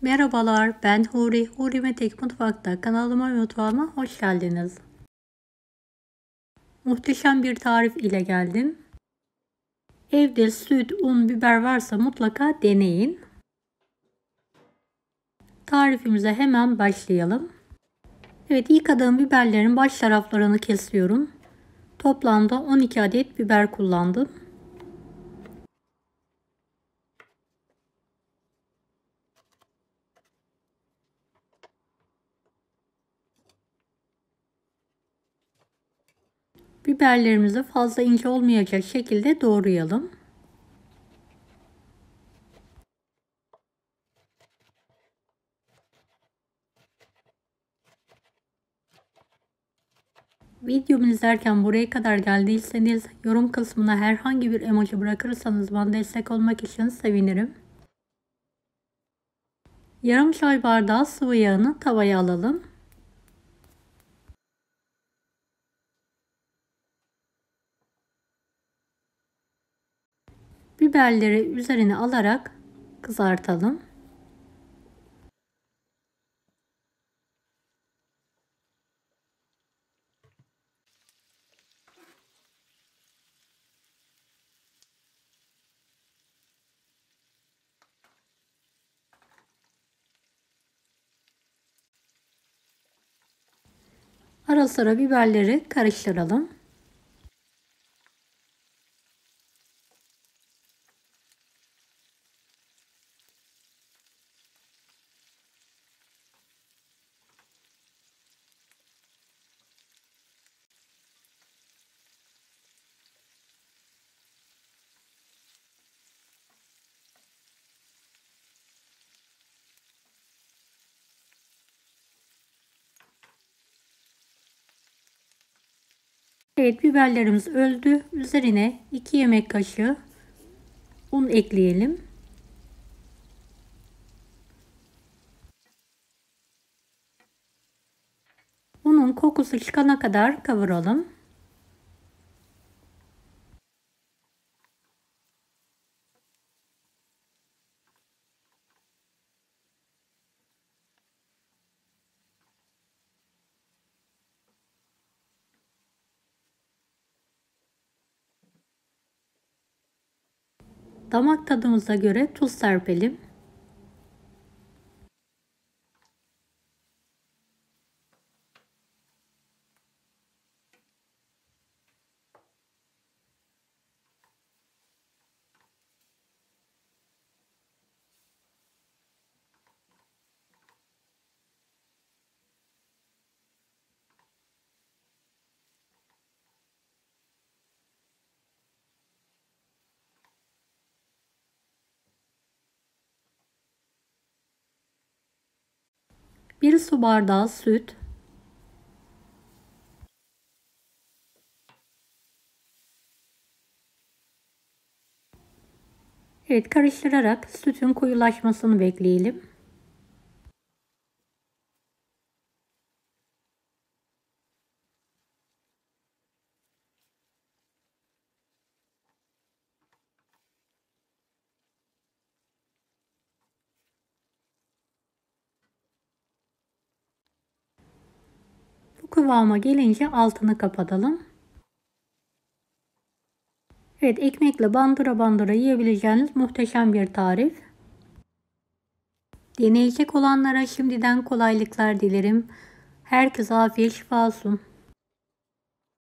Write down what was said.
Merhabalar, ben Huri. Huri Metek Mutfak'ta kanalıma ve mutfağıma hoş geldiniz. Muhteşem bir tarif ile geldim. Evde süt, un, biber varsa mutlaka deneyin. Tarifimize hemen başlayalım. Evet, yıkadığım biberlerin baş taraflarını kesiyorum. Toplamda 12 adet biber kullandım. Biberlerimizi fazla ince olmayacak şekilde doğrayalım. Videomu izlerken buraya kadar geldiyseniz yorum kısmına herhangi bir emoji bırakırsanız bana destek olmak için sevinirim. Yarım çay bardağı sıvı yağını tavaya alalım. Biberleri üzerine alarak kızartalım. Ara sıra biberleri karıştıralım. Evet, biberlerimiz öldü. Üzerine 2 yemek kaşığı un ekleyelim. Unun kokusu çıkana kadar kavuralım. Damak tadımıza göre tuz serpelim. Bir su bardağı süt, evet, karıştırarak sütün koyulaşmasını bekleyelim. Bu kıvama gelince altını kapatalım. Evet, ekmekle bandıra bandıra yiyebileceğiniz muhteşem bir tarif. Deneyecek olanlara şimdiden kolaylıklar dilerim. Herkese afiyet şifa olsun.